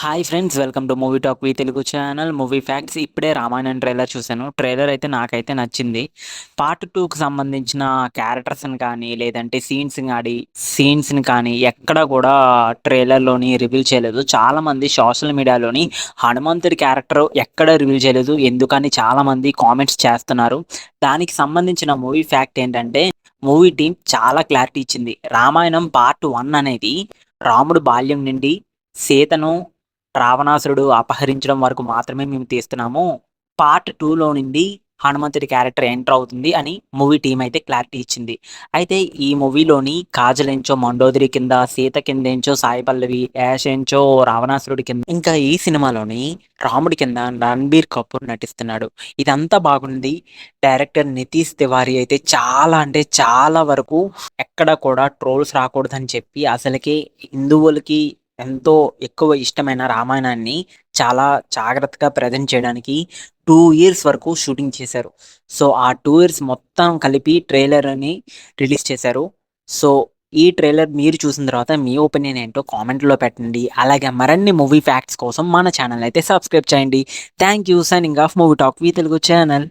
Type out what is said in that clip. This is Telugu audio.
Hi friends, welcome to movie talk V Telugu channel movie facts. ఇప్పుడే రామాయణం ట్రైలర్ చూశాను. ట్రైలర్ అయితే నాకైతే నచ్చింది. పార్ట్ 2కి సంబంధించిన క్యారెక్టర్స్ని కానీ లేదంటే సీన్స్ని కానీ ఎక్కడ కూడా ట్రైలర్లోని రివీల్ చేయలేదు. చాలామంది సోషల్ మీడియాలోని హనుమంతుడి క్యారెక్టర్ ఎక్కడ రివీల్ చేయలేదు ఎందుకని చాలామంది కామెంట్స్ చేస్తున్నారు. దానికి సంబంధించిన మూవీ ఫ్యాక్ట్ ఏంటంటే, మూవీ టీం చాలా క్లారిటీ ఇచ్చింది. రామాయణం పార్ట్ 1 అనేది రాముడు బాల్యం నుండి సీతను రావణాసురుడు అపహరించడం వరకు మాత్రమే మేము తీస్తున్నాము. పార్ట్ 2లో నుండి హనుమంతుడి క్యారెక్టర్ ఎంటర్ అవుతుంది అని మూవీ టీం అయితే క్లారిటీ ఇచ్చింది. అయితే ఈ మూవీలోని కాజల్ ఎంచో మండోదరి కింద, సీత కింద ఎంచో సాయి పల్లవి, యాష్ ఎంచో రావణాసురుడి కింద, ఇంకా ఈ సినిమాలోని రాముడి కింద రణబీర్ కపూర్ నటిస్తున్నాడు. ఇదంతా బాగుంది. డైరెక్టర్ నితీష్ తివారీ అయితే చాలా అంటే చాలా వరకు ఎక్కడ కూడా ట్రోల్స్ రాకూడదని చెప్పి అసలుకి హిందువులకి ఎంతో ఎక్కువ ఇష్టమైన రామాయణాన్ని చాలా జాగ్రత్తగా ప్రజెంట్ చేయడానికి 2 ఇయర్స్ వరకు షూటింగ్ చేశారు. సో, ఆ 2 ఇయర్స్ మొత్తం కలిపి ట్రైలర్‌ని రిలీజ్ చేశారు. సో, ఈ ట్రైలర్ మీరు చూసిన తర్వాత మీ ఒపీనియన్ ఏంటో కామెంట్‌లో పెట్టండి. అలాగే మరిన్ని మూవీ ఫ్యాక్ట్స్ కోసం మన ఛానల్ అయితే సబ్స్క్రైబ్ చేయండి. Thank you. Signing off movie talk V Telugu channel.